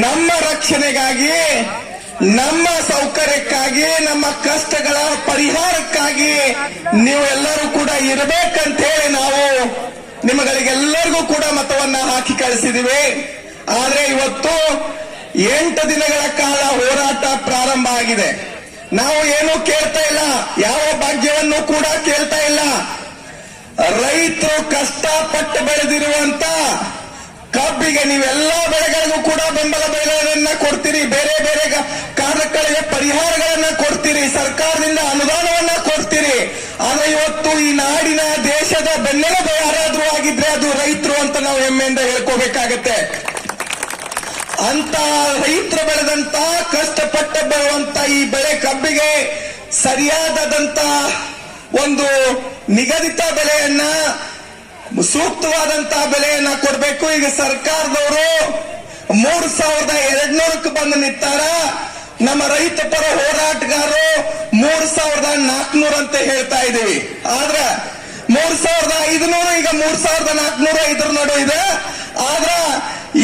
ನಮ್ಮ ರಕ್ಷಣೆಗಾಗಿ, ನಮ್ಮ ಸೌಕರ್ಯಕ್ಕಾಗಿ, ನಮ್ಮ ಕಷ್ಟಗಳ ಪರಿಹಾರಕ್ಕಾಗಿ ನೀವೆಲ್ಲರೂ ಕೂಡ ಇರಬೇಕಂತ ಹೇಳಿ ನಾವು ನಿಮಗಳಿಗೆಲ್ಲರಿಗೂ ಕೂಡ ಮತವನ್ನ ಹಾಕಿ ಕಳಿಸಿದಿವಿ. ಆದ್ರೆ ಇವತ್ತು 8 ದಿನಗಳ ಕಾಲ ಹೋರಾಟ ಪ್ರಾರಂಭ ಆಗಿದೆ. ನಾವು ಏನೂ ಕೇಳ್ತಾ ಇಲ್ಲ, ಯಾವ ಭಾಗ್ಯವನ್ನು ಕೂಡ ಕೇಳ್ತಾ ಇಲ್ಲ. ರೈತರು ಕಷ್ಟಪಟ್ಟು ಬೆಳೆದಿರುವಂತ ಕಬ್ಬಿಗೆ ನೀವೆಲ್ಲ ಬೆಳೆಗಳಿಗೂ ಕೂಡ ಬೆಂಬಲ ಬೆಲೆಯನ್ನ ಕೊಡ್ತೀರಿ, ಬೇರೆ ಬೇರೆ ಕಾರಣಗಳಿಗೆ ಪರಿಹಾರಗಳನ್ನ ಕೊಡ್ತೀರಿ, ಸರ್ಕಾರದಿಂದ ಅನುದಾನವನ್ನ ಕೊಡ್ತೀರಿ. ಆದ್ರೆ ಇವತ್ತು ಈ ನಾಡಿನ ದೇಶದ ಬೆನ್ನೆಲುಬು ಯಾರಾದ್ರೂ ಆಗಿದ್ರೆ ಅದು ರೈತರು ಅಂತ ನಾವು ಹೆಮ್ಮೆಯಿಂದ ಹೇಳ್ಕೋಬೇಕಾಗತ್ತೆ. ಅಂತ ರೈತರು ಬೆಳೆದಂತ ಕಷ್ಟಪಟ್ಟ ಬೆಳೆಯುವಂತ ಈ ಬೆಳೆ ಕಬ್ಬಿಗೆ ಸರಿಯಾದಂತ ಒಂದು ನಿಗದಿತ ಬೆಲೆಯನ್ನ, ಸೂಕ್ತವಾದಂತಹ ಬೆಲೆಯನ್ನ ಕೊಡಬೇಕು. ಈಗ ಸರ್ಕಾರದವರು 3200ಕ್ಕೆ ಬಂದು ನಿಂತಾರ. ನಮ್ಮ ರೈತ ಪರ ಹೋರಾಟಗಾರರು 3400 ಅಂತ ಹೇಳ್ತಾ ಇದೀವಿ. ಆದ್ರೆ 3500 ಈಗ 3400 ಇದ್ರ ನಡು ಇದೆ. ಆದ್ರ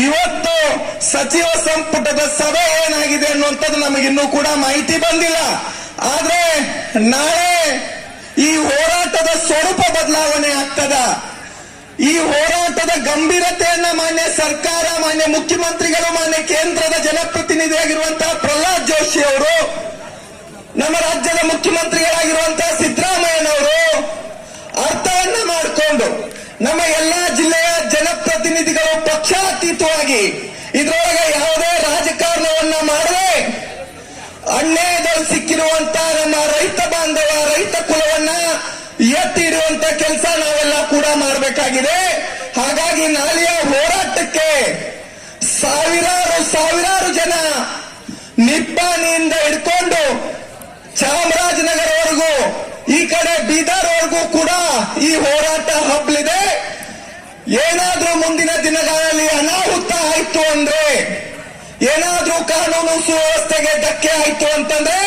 ಇವತ್ತು ಸಚಿವ ಸಂಪುಟದ ಸಭೆ ಏನಾಗಿದೆ ಅನ್ನುವಂಥದ್ದು ನಮಗಿನ್ನೂ ಕೂಡ ಮಾಹಿತಿ ಬಂದಿಲ್ಲ. ಆದ್ರೆ ನಾಳೆ ಈ ಹೋರಾಟದ ಸ್ವರೂಪ ಬದಲಾವಣೆ ಆಗ್ತದ. ಈ ಹೋರಾಟದ ಗಂಭೀರತೆಯನ್ನ ಮಾನ್ಯ ಸರ್ಕಾರ, ಮಾನ್ಯ ಮುಖ್ಯಮಂತ್ರಿಗಳು, ಮಾನ್ಯ ಕೇಂದ್ರದ ಜನಪ್ರತಿನಿಧಿಯಾಗಿರುವಂತಹ ಪ್ರಹ್ಲಾದ್ ಜೋಶಿ ಅವರು, ನಮ್ಮ ರಾಜ್ಯದ ಮುಖ್ಯಮಂತ್ರಿಗಳಾಗಿರುವಂತಹ ಸಿದ್ದರಾಮಯ್ಯನವರು ಅರ್ಥವನ್ನ ಮಾಡಿಕೊಂಡು ನಮ್ಮ ಎಲ್ಲಾ ಜಿಲ್ಲೆಯ ಜನಪ್ರತಿನಿಧಿಗಳು ಪಕ್ಷಾತೀತವಾಗಿ ಇದರೊಳಗೆ ಯಾವುದೇ ರಾಜಕಾರಣವನ್ನ ಮಾಡದೆ ಅನ್ಯಾಯದಲ್ಲಿ ಸಿಕ್ಕಿರುವಂತಹ ನಮ್ಮ ರೈತ ಬಾಂಧವ, ರೈತ ಕುಲವನ್ನ ಎತ್ತಿ ಇಡುವಂತ ಕೆಲಸ ನಾವೆಲ್ಲ ಕೂಡ ಮಾಡಬೇಕಾಗಿದೆ. ಹಾಗಾಗಿ ನಾಳೆಯ ಹೋರಾಟಕ್ಕೆ ಸಾವಿರಾರು ಜನ ನಿಪ್ಪಾಣಿಯಿಂದ ಹಿಡ್ಕೊಂಡು ಚಾಮರಾಜನಗರವರೆಗೂ, ಈ ಕಡೆ ಬೀದರ್ವರೆಗೂ ಕೂಡ ಈ ಹೋರಾಟ ಹಬ್ಬಲಿದೆ. ಏನಾದ್ರೂ ಮುಂದಿನ ದಿನಗಳಲ್ಲಿ ಅನಾಹುತ ಆಯ್ತು ಅಂದ್ರೆ, ಏನಾದ್ರೂ ಕಾನೂನು ಸುವ್ಯವಸ್ಥೆಗೆ ಧಕ್ಕೆ ಆಯ್ತು ಅಂತಂದ್ರೆ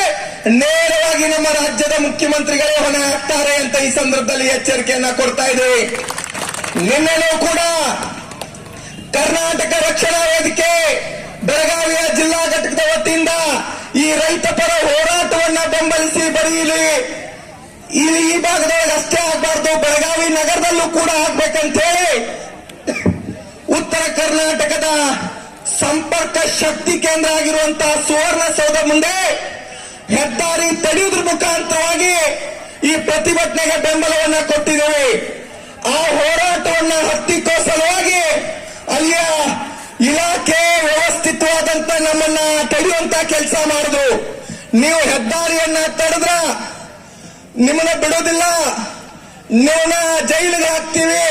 ನೇರವಾಗಿ ನಮ್ಮ ರಾಜ್ಯದ ಮುಖ್ಯಮಂತ್ರಿಗಳೇ ಹೊಣೆ ಹಾಕ್ತಾರೆ ಅಂತ ಈ ಸಂದರ್ಭದಲ್ಲಿ ಎಚ್ಚರಿಕೆಯನ್ನ ಕೊಡ್ತಾ ಇದ್ದೀವಿ. ನಿನ್ನೆನೂ ಕೂಡ ಕರ್ನಾಟಕ ರಕ್ಷಣಾ ವೇದಿಕೆ ಬೆಳಗಾವಿಯ ಜಿಲ್ಲಾ ಘಟಕದ ವತಿಯಿಂದ ಈ ರೈತ ಪರ ಹೋರಾಟವನ್ನ ಬೆಂಬಲಿಸಿ, ಬರೀ ಇಲ್ಲಿ ಈ ಭಾಗದೊಳಗೆ ಅಷ್ಟೇ ಆಗಬಾರ್ದು, ಬೆಳಗಾವಿ ನಗರದಲ್ಲೂ ಕೂಡ ಆಗ್ಬೇಕಂತ ಹೇಳಿ ಉತ್ತರ ಕರ್ನಾಟಕದ ಸಂಪರ್ಕ ಶಕ್ತಿ ಕೇಂದ್ರ ಆಗಿರುವಂತಹ ಸುವರ್ಣಸೌಧ ಮುಂದೆ ಹೆದ್ದಾರಿ ತಡೆಯುವುದ್ರ ಮುಖಾಂತರವಾಗಿ ಈ ಪ್ರತಿಭಟನೆಗೆ ಬೆಂಬಲವನ್ನ ಕೊಟ್ಟಿದ್ದೇವೆ. ಆ ಹೋರಾಟವನ್ನ ಹತ್ತಿಕ್ಕೋ ಸಲುವಾಗಿ ಅಲ್ಲಿಯ ಇಲಾಖೆ ವ್ಯವಸ್ಥಿತವಾದಂತ ನಮ್ಮನ್ನ ತಡೆಯುವಂತ ಕೆಲಸ ಮಾಡುದು. ನೀವು ಹೆದ್ದಾರಿಯನ್ನ ತಡೆದ್ರ ನಿಮ್ಮನ್ನ ಬಿಡೋದಿಲ್ಲ, ನಿಮ್ಮನ್ನ ಜೈಲಿಗೆ ಹಾಕ್ತೀವಿ,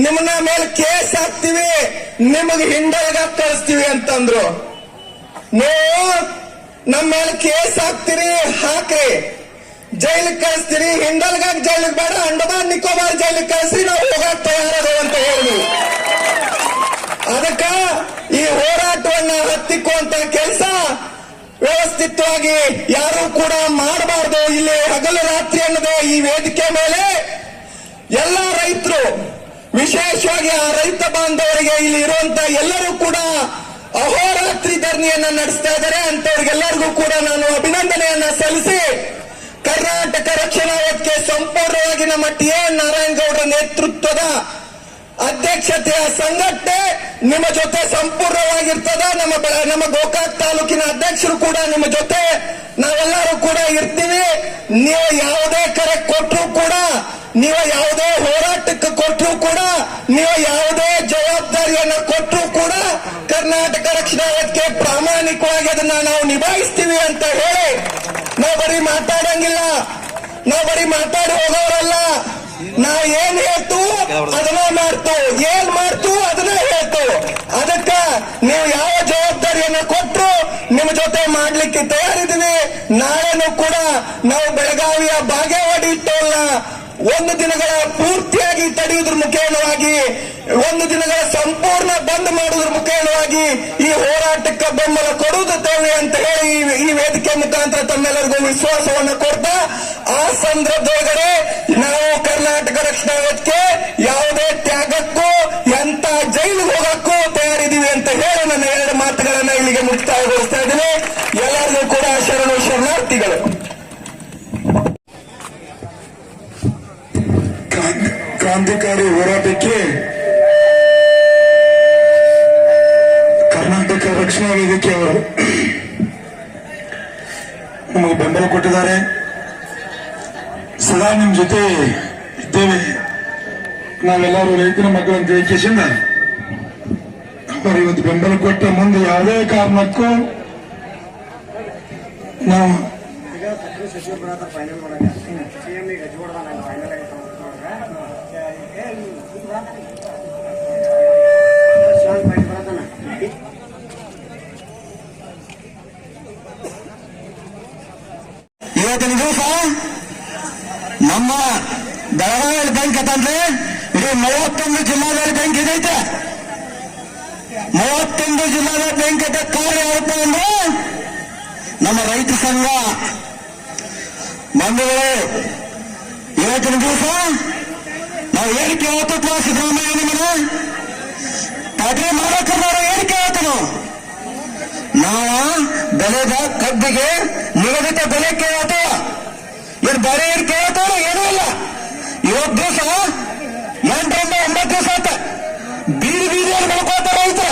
ನಿಮ್ಮನ್ನ ಮೇಲೆ ಕೇಸ್ ಹಾಕ್ತೀವಿ, ನಿಮಗೆ ಹಿಂಡಲ್ಗ ಕಳಿಸ್ತೀವಿ ಅಂತಂದ್ರು. ನೀವು ನಮ್ಮ ಮೇಲೆ ಕೇಸ್ ಹಾಕ್ತೀರಿ, ಹಾಕ್ರಿ, ಜೈಲಿಗೆ ಕಳಿಸ್ತೀರಿ, ಹಿಂಡಲ್ಗಾಗ ಜೈಲಿಗೆ ಬೇಡ, ಅಂಡಮಾನ್ ನಿಕೋಬಾರ್ ಜೈಲಿಗೆ ಕಳಿಸಿ, ನಾವು ಹೋಗಕ್ ತಯಾರದು ಅಂತ ಹೇಳಿ ಅದಕ್ಕ ಈ ಹೋರಾಟವನ್ನ ಹತ್ತಿಕ್ಕುವಂತ ಕೆಲಸ ವ್ಯವಸ್ಥಿತವಾಗಿ ಯಾರು ಕೂಡ ಮಾಡಬಾರ್ದು. ಇಲ್ಲಿ ಹಗಲು ರಾತ್ರಿ ಅನ್ನೋದು ಈ ವೇದಿಕೆ ಮೇಲೆ ಎಲ್ಲ ರೈತರು, ವಿಶೇಷವಾಗಿ ಆ ರೈತ ಬಾಂಧವರಿಗೆ ಇಲ್ಲಿ ಇರುವಂತ ಎಲ್ಲರೂ ಕೂಡ ಅಹೋರಾತ್ರಿ ಧರಣಿಯನ್ನ ನಡೆಸ್ತಾ ಇದ್ದಾರೆ. ಅಂತವ್ರಿಗೆಲ್ಲರಿಗೂ ಕೂಡ ನಾನು ಅಭಿನಂದನೆಯನ್ನ ಸಲ್ಲಿಸಿ, ಕರ್ನಾಟಕ ರಕ್ಷಣಾ ವೇದಿಕೆ ಸಂಪೂರ್ಣವಾಗಿ ನಮ್ಮ ಟಿ.ಎನ್. ನಾರಾಯಣಗೌಡರ ನೇತೃತ್ವದ ಅಧ್ಯಕ್ಷತೆಯ ಸಂಘಟನೆ ನಿಮ್ಮ ಜೊತೆ ಸಂಪೂರ್ಣವಾಗಿರ್ತದ. ನಮ್ಮ ಗೋಕಾಕ್ ತಾಲೂಕಿನ ಅಧ್ಯಕ್ಷರು ಕೂಡ ನಿಮ್ಮ ಜೊತೆ ನಾವೆಲ್ಲರೂ ಕೂಡ ಇರ್ತೀವಿ. ನೀವು ಯಾವುದೇ ಕರೆ ಕೊಟ್ಟರು ಕೂಡ, ನೀವು ಯಾವುದೇ ಹೋರಾಟಕ್ಕೆ ಕೊಟ್ಟರು ಕೂಡ, ನೀವು ಯಾವುದೇ ಜವಾಬ್ದಾರಿಯನ್ನು ಕೊಟ್ಟರು ಕೂಡ ಕರ್ನಾಟಕ ರಕ್ಷಣಾ ವೇದಿಕೆ ಪ್ರಾಮಾಣಿಕವಾಗಿ ಅದನ್ನ ನಾವು ನಿಭಾಯಿಸ್ತೀವಿ ಅಂತ ಹೇಳಿ, ನಾವು ಬರೀ ಮಾತಾಡಂಗಿಲ್ಲ, ನಾವು ಬರೀ ಮಾತಾಡಿ ಹೋಗೋರಲ್ಲ. ನಾವು ಏನ್ ಹೇಳ್ತು ಅದನ್ನ ಮಾಡ್ತು, ಏನ್ ಮಾಡ್ತು ಅದನ್ನ ಹೇಳ್ತು. ಅದಕ್ಕ ನೀವು ಯಾವ ಜವಾಬ್ದಾರಿಯನ್ನ ಕೊಟ್ಟರು ನಿಮ್ಮ ಜೊತೆ ಮಾಡ್ಲಿಕ್ಕೆ ತಯಾರಿದ್ದೀವಿ. ನಾಳೆನೂ ಕೂಡ ನಾವು ಬೆಳಗಾವಿಯ ಬಾಗೇವಾಡಿ ಟೋಲ್ನ 1 ದಿನಗಳ ಪೂರ್ತಿಯಾಗಿ ತಡೆಯುವುದ್ರ ಮುಖೇನವಾಗಿ, 1 ದಿನಗಳ ಸಂಪೂರ್ಣ ಬಂದ್ ಮಾಡುವುದ್ರ ಮುಖೇನವಾಗಿ ಈ ಹೋರಾಟಕ್ಕೆ ಬೆಂಬಲ ಕೊಡುತ್ತೇವೆ ಅಂತ ಹೇಳಿ ಈ ವೇದಿಕೆ ಮುಖಾಂತರ ತಮ್ಮೆಲ್ಲರಿಗೂ ವಿಶ್ವಾಸವನ್ನು ಕೊಡ್ತಾ, ಆ ಸಂದರ್ಭದೊಳಗಡೆ ನಾವು ಕರ್ನಾಟಕ ರಕ್ಷಣಾ ವೇದಿಕೆ ಯಾವುದೇ ತ್ಯಾಗಕ್ಕೂ, ಎಂತ ಜೈಲಿಗೆ ಹೋಗಕ್ಕೂ ತಯಾರಿದ್ದೀವಿ ಅಂತ ಹೇಳಿ ನನ್ನ 2 ಮಾತುಗಳನ್ನ ಮುಕ್ತಾಯಗೊಳಿಸ್ತಾ ಇದ್ದೀನಿ. ಎಲ್ಲರಿಗೂ ಕೂಡ ಶರಣು ಶರಣಾರ್ಥಿಗಳು. ಕ್ರಾಂತಿಕಾರಿ ಹೋರಾಟಕ್ಕೆ ಕರ್ನಾಟಕ ರಕ್ಷಣಾ ವೇದಿಕೆ ಅವರು ನಮಗೆ ಬೆಂಬಲ ಕೊಟ್ಟಿದ್ದಾರೆ. ಸದಾ ನಿಮ್ ಜೊತೆ ಇದ್ದೇವೆ. ನಾವೆಲ್ಲರೂ ರೈತರ ಮಕ್ಕಳಂತ ಏಕೆಸಿಂದ ಅವರು ಇವತ್ತು ಬೆಂಬಲ ಕೊಟ್ಟ ಮುಂದೆ ಯಾವುದೇ ಕಾರಣಕ್ಕೂ ನಾವು ಇವತ್ತಿನ ದಿವಸ ನಮ್ಮ ಬೆಳಗಾವಿ ಬ್ಯಾಂಕ್ ಅಂತಂದ್ರೆ ಇಡೀ 31 ಜಿಲ್ಲಾದಲ್ಲಿ ಬ್ಯಾಂಕ್ ಇದೈತೆ. 31 ಜಿಲ್ಲಾದ ಬ್ಯಾಂಕ್ ಐತೆ. ಕಾರಣ ಯಾವಪ್ಪ ಅಂದ್ರೆ ನಮ್ಮ ರೈತ ಸಂಘ. ಬಂಧುಗಳೇ, ಇವತ್ತಿನ ದಿವಸ ನಾವು ಹೇಳಿಕೆ ಹೇಳ್ತಪ್ಪ ಸಿದ್ದರಾಮಯ್ಯ ನಿಮ್ಮನ್ನ ಪಾಟ್ರಿ ಮಾಲಕರು ಹೇಳಿಕೆ ಹೇಳ್ತೇವೆ. ನಾವು ಬೆಳೆದ ಕಬ್ಬಿಗೆ ನಿಗದಿತ ಬೆಲೆ ಕೇಳತ್ತವ, ಏನು ಬೇರೆ ಏನು ಕೇಳತ್ತವ ಏನೂ ಇಲ್ಲ. ಇವತ್ತು ದಿವಸ 8ರಿಂದ 9 ದಿವಸ ಆತ ಬೀದಿ ಬೀದಿಯಲ್ಲಿ ಬೆಳ್ಕೋತಾರ ರೈತ.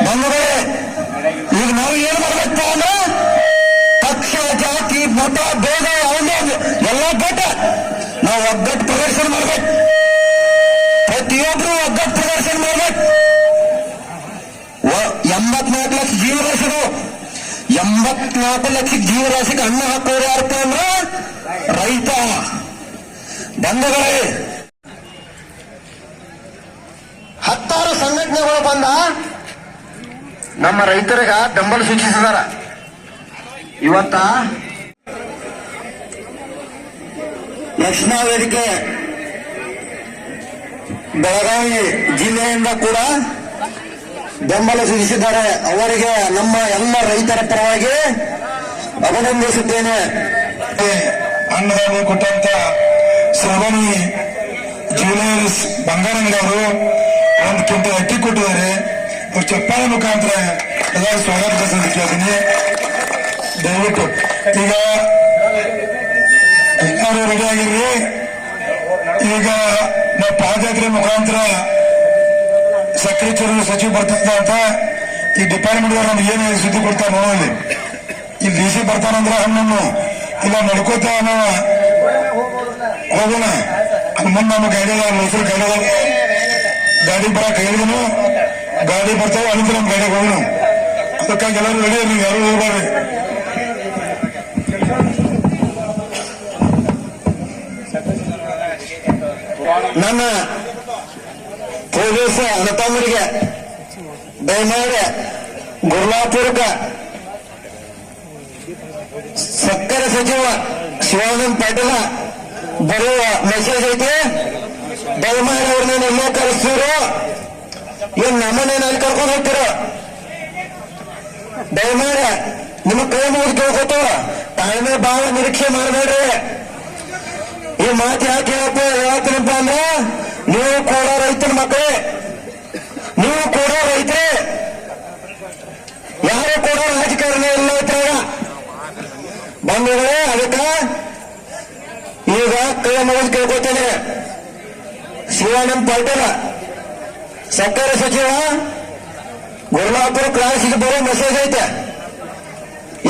ಬಂಧುಗಳೇ, ಈಗ ನಾವು ಏನ್ ಮಾಡ್ಬೇಕು ಅಂದ್ರೆ ಪಕ್ಷ ಜಾತಿ ಮತ ಭೇದ ಅವನೇ ಎಲ್ಲ ಬಿಟ್ಟ ನಾವು ಒಗ್ಗಟ್ಟು ಪ್ರದರ್ಶನ ಮಾಡ್ಬೇಕು. ಪ್ರತಿಯೊಬ್ರು ಒಗ್ಗಟ್ಟು ಪ್ರದರ್ಶನ ಮಾಡ್ಬೇಕು. 84 ಲಕ್ಷ ಜೀವರಾಶಿಗಳು, 84 ಲಕ್ಷ ಜೀವರಾಶಿಗೆ ಅನ್ನ ಹಾಕೋರು ಯಾರಪ್ಪ ಅಂದ್ರೆ ರೈತ. ಬಂಧುಗಳೇ, 10 ಸಂಘಟನೆಗಳು ಬಂದ ನಮ್ಮ ರೈತರಿಗೆ ಬೆಂಬಲ ಸೂಚಿಸಿದಾರ. ಇವತ್ತ ರಕ್ಷಣಾ ವೇದಿಕೆ ಬೆಳಗಾವಿ ಜಿಲ್ಲೆಯಿಂದ ಕೂಡ ಬೆಂಬಲ ಸೂಚಿಸಿದ್ದಾರೆ. ಅವರಿಗೆ ನಮ್ಮ ಎಲ್ಲ ರೈತರ ಪರವಾಗಿ ಅಭಿನಂದಿಸುತ್ತೇನೆ. ಅನ್ನದಾನ ಕೊಟ್ಟಂತ ಶ್ರವಣಿ ಜ್ಯುವೆಲರ್ಸ್ ಬಂಗಾರಂಗವರು 1 ಕ್ವಿಂಟಲ್ ಅಕ್ಕಿ ಕೊಟ್ಟಿದ್ದಾರೆ. ಅವ್ರ ಚಪ್ಪಾಳೆ ಮುಖಾಂತರ ಎಲ್ಲರೂ ಸ್ವಾಗತ ಕೇಳ್ತೀನಿ. ದಯವಿಟ್ಟು ಈಗ ಎಲ್ಲರೂ ರೆಡಿ ಆಗಿರ್ರಿ. ಈಗ ನಾವು ಪಾದಯಾತ್ರೆ ಮುಖಾಂತರ ಸಕ್ಕರೆ ಚುರು ಸಚಿವ ಬರ್ತಿದ್ದ ಅಂತ ಈ ಡಿಪಾರ್ಟ್ಮೆಂಟ್ ನಮ್ಗೆ ಏನು ಸುದ್ದಿ ಕೊಡ್ತಾರೆ ನೋಡಲಿ. ಇಲ್ಲಿ DC ಬರ್ತಾನಂದ್ರೆ ಹಣ್ಣನ್ನು ಇಲ್ಲ ನಡ್ಕೋತ ನಾವು ಹೋಗೋಣ. ಅದು ಮುಂದೆ ನಮ್ಮ ಗಾಡಿ ಮೊಸರು ಗಾಡಿ ಬರಕ್ ಹೇಳಿದನು. ಗಾಡಿ ಬರ್ತಾವೆ ಅಲ್ಲಿಂದ ನಮ್ಮ ಗಾಡಿಗೆ ಹೋಗೋಣ. ಅದಕ್ಕಾಗಿ ಎಲ್ಲರೂ ರೆಡಿ ಇರ್ರಿ, ಯಾರು ಹೋಗ್ಬಾರ್ರಿ. ನನ್ನ ಪೊಲೀಸ್ ಅಣ್ಣತಮ್ಮರಿಗೆ ದಯಮಾಡಿ ಗುರ್ಲಾಪುರಕ್ಕೆ ಸಕ್ಕರೆ ಸಚಿವ ಶಿವಾನಂದ ಪಾಟೀಲ ಬರುವ ಮೆಸೇಜ್ ಐತಿ. ದಯಮಾಡಿ ಅವ್ರನ್ನ ಎಲ್ಲೋ ಕಳಿಸ್ತೀರೋ ಏನ್ ನಮ್ಮನೇನು ಅಲ್ಲಿ ಕರ್ಕೊಂಡು ಹೋಗ್ತಿರೋ. ದಯಮಾಡಿ ನಿಮ್ಮ ಕೈ ಮುಗಿದು ಕೇಳ್ಕೊತ ತಾಳ್ಮೆ ಭಾಳ ನಿರೀಕ್ಷೆ ಮಾಡಬೇಡ್ರಿ. ಈ ಮಾತು ಯಾಕೆ ಹೇಳ್ತೀನಪ್ಪ ಅಂದ್ರೆ ನೀವು ಕೂಡ ರೈತನ ಮಕ್ಕಳೇ, ನೀವು ಕೂಡ ರೈತರೇ. ಯಾರು ಕೂಡ ರಾಜಕಾರಣ ಇಲ್ಲ ಇದ್ರಾಗ ಬಂಧುಗಳೇ. ಅದಕ್ಕೆ ಈಗ ಕೈ ಮುಗಿದು ಕೇಳ್ಕೊತೇನೆ. ಶಿವಾನಂದ ಪಾಟೀಲ ಸಕ್ಕರೆ ಸಚಿವ ಗುರ್ಲಾಪುರ ಕ್ರಾಸಿಗೆ ಬರೋ ಮೆಸೇಜ್ ಐತೆ.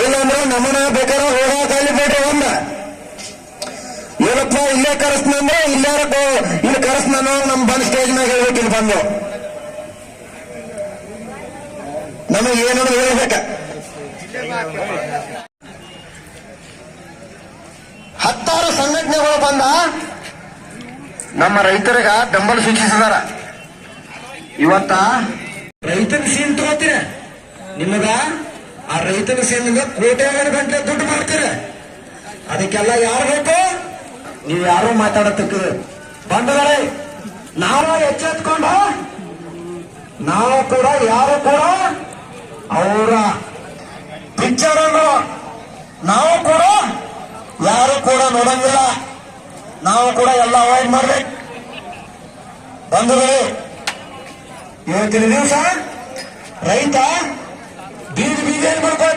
ಇಲ್ಲಂದ್ರೆ ನಮ್ಮನ್ನ ಬೇಕಾದ್ರೆ ಹೋಗಾಕಲ್ಲಿ ಬೇಡ್ರಿ. ಏನಪ್ಪ ಇಲ್ಲೇ ಕರೆಸ್ನಂದ್ರೆ ಇಲ್ಲಿ ಕರೆಸ್ನ ನಮ್ ಬಂದ್ ಸ್ಟೇಜ್ ಮ್ಯಾಗ ಹೇಳ್ಬೇಕು. ಇಲ್ಲಿ ಬಂದು ನಮಗೆ ಏನೋ ಹೇಳ್ಬೇಕ. 10 ಸಂಘಟನೆಗಳು ಬಂದ ನಮ್ಮ ರೈತರಿಗೆ ಬೆಂಬಲ ಸೂಚಿಸಿದಾರ. ಇವತ್ತ ರೈತನ ಸೀನ್ ತಗೋತೀರ. ನಿಮಗ ಆ ರೈತನ ಸೀನ್ಗೆ ಕೋಟ್ಯಾವರ ಗಂಟೆ ದುಡ್ಡು ಮಾಡ್ತೀರ. ಅದಕ್ಕೆಲ್ಲ ಯಾರು ಬೇಕು? ನೀವು ಯಾರು ಮಾತಾಡತಕ್ಕ ಬಂಧುಗಳೇ. ನಾವು ಎಚ್ಚೆತ್ಕೊಂಡು ನಾವು ಕೂಡ ಯಾರು ಕೂಡ ಅವರ ಪಿಕ್ಚರನ್ನು ನಾವು ಕೂಡ ಯಾರು ಕೂಡ ನೋಡಂಗಿಲ್ಲ. ನಾವು ಕೂಡ ಎಲ್ಲ ಅವಾಯ್ಡ್ ಮಾಡ್ಬೇಕು. ಬಂಧುಗಳು, ಇವತ್ತಿನ ದಿವಸ ರೈತ ಬೀದಿ ಬೀದಿಯಲ್ಲಿ ಮಾಡ್ಕೊಂಡು